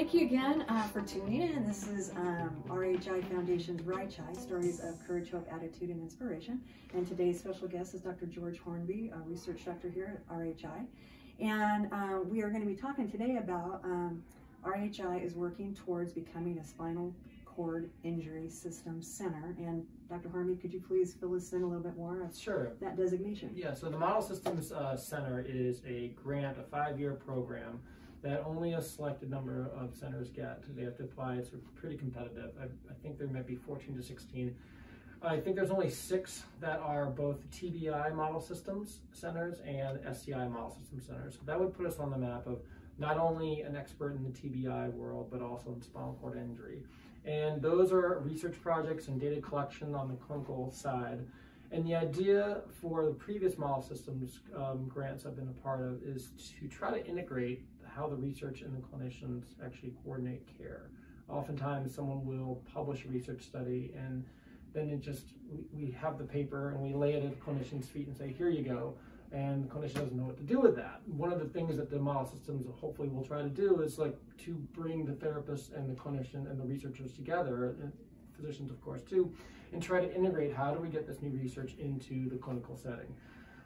Thank you again for tuning in. This is RHI Foundation's RHI, Stories of Courage, Hope, Attitude, and Inspiration. And today's special guest is Dr. George Hornby, a research doctor here at RHI. And we are going to be talking today about RHI is working towards becoming a spinal cord injury system center. And Dr. Hornby, could you please fill us in a little bit more of that designation? Yeah, so the Model Systems Center is a grant, a 5-year program that only a selected number of centers get. They have to apply. It's pretty competitive. I think there might be 14 to 16. I think there's only 6 that are both TBI model systems centers and SCI model system centers. So that would put us on the map of not only an expert in the TBI world, but also in spinal cord injury. And those are research projects and data collection on the clinical side. And the idea for the previous model systems grants I've been a part of is to try to integrate how the research and the clinicians actually coordinate care. Oftentimes someone will publish a research study and then we have the paper and we lay it at the clinician's feet and say, here you go. And the clinician doesn't know what to do with that. One of the things that the model systems hopefully will try to do is to bring the therapist and the clinician and the researchers together, and physicians of course too, and try to integrate how do we get this new research into the clinical setting.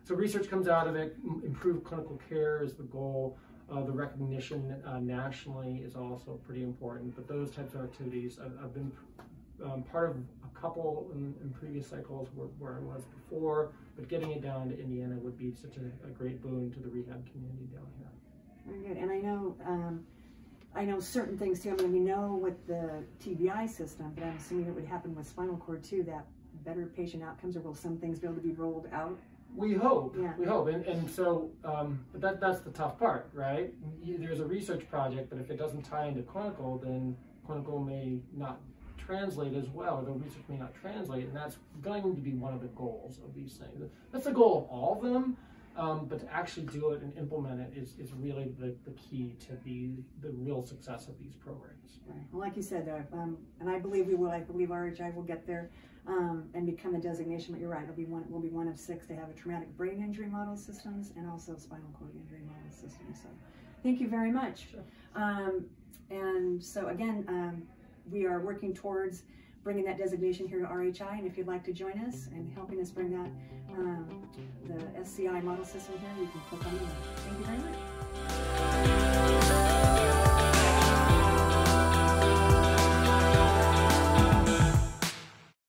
So research comes out of it, improved clinical care is the goal. The recognition nationally is also pretty important, but those types of activities, I've been part of a couple in previous cycles where I was before, but getting it down to Indiana would be such a great boon to the rehab community down here. Very good. And I know certain things too. I mean, we know with the TBI system, but I'm assuming it would happen with spinal cord too, that better patient outcomes, or will some things be able to be rolled out? We hope, yeah. We hope, and so that's the tough part, right? There's a research project, but if it doesn't tie into clinical, then clinical may not translate as well, or the research may not translate, and that's going to be one of the goals of these things. That's the goal of all of them, but to actually do it and implement it is really the key to the real success of these programs. Right. Well, like you said, and I believe we will. I believe RHI will get there and become a designation. But you're right; we'll be one of 6 to have a traumatic brain injury model systems and also spinal cord injury model systems. So, thank you very much. Sure. And so again, we are working towards bringing that designation here to RHI. And if you'd like to join us and helping us bring that the SCI model system here, you can click on the link. Thank you very much.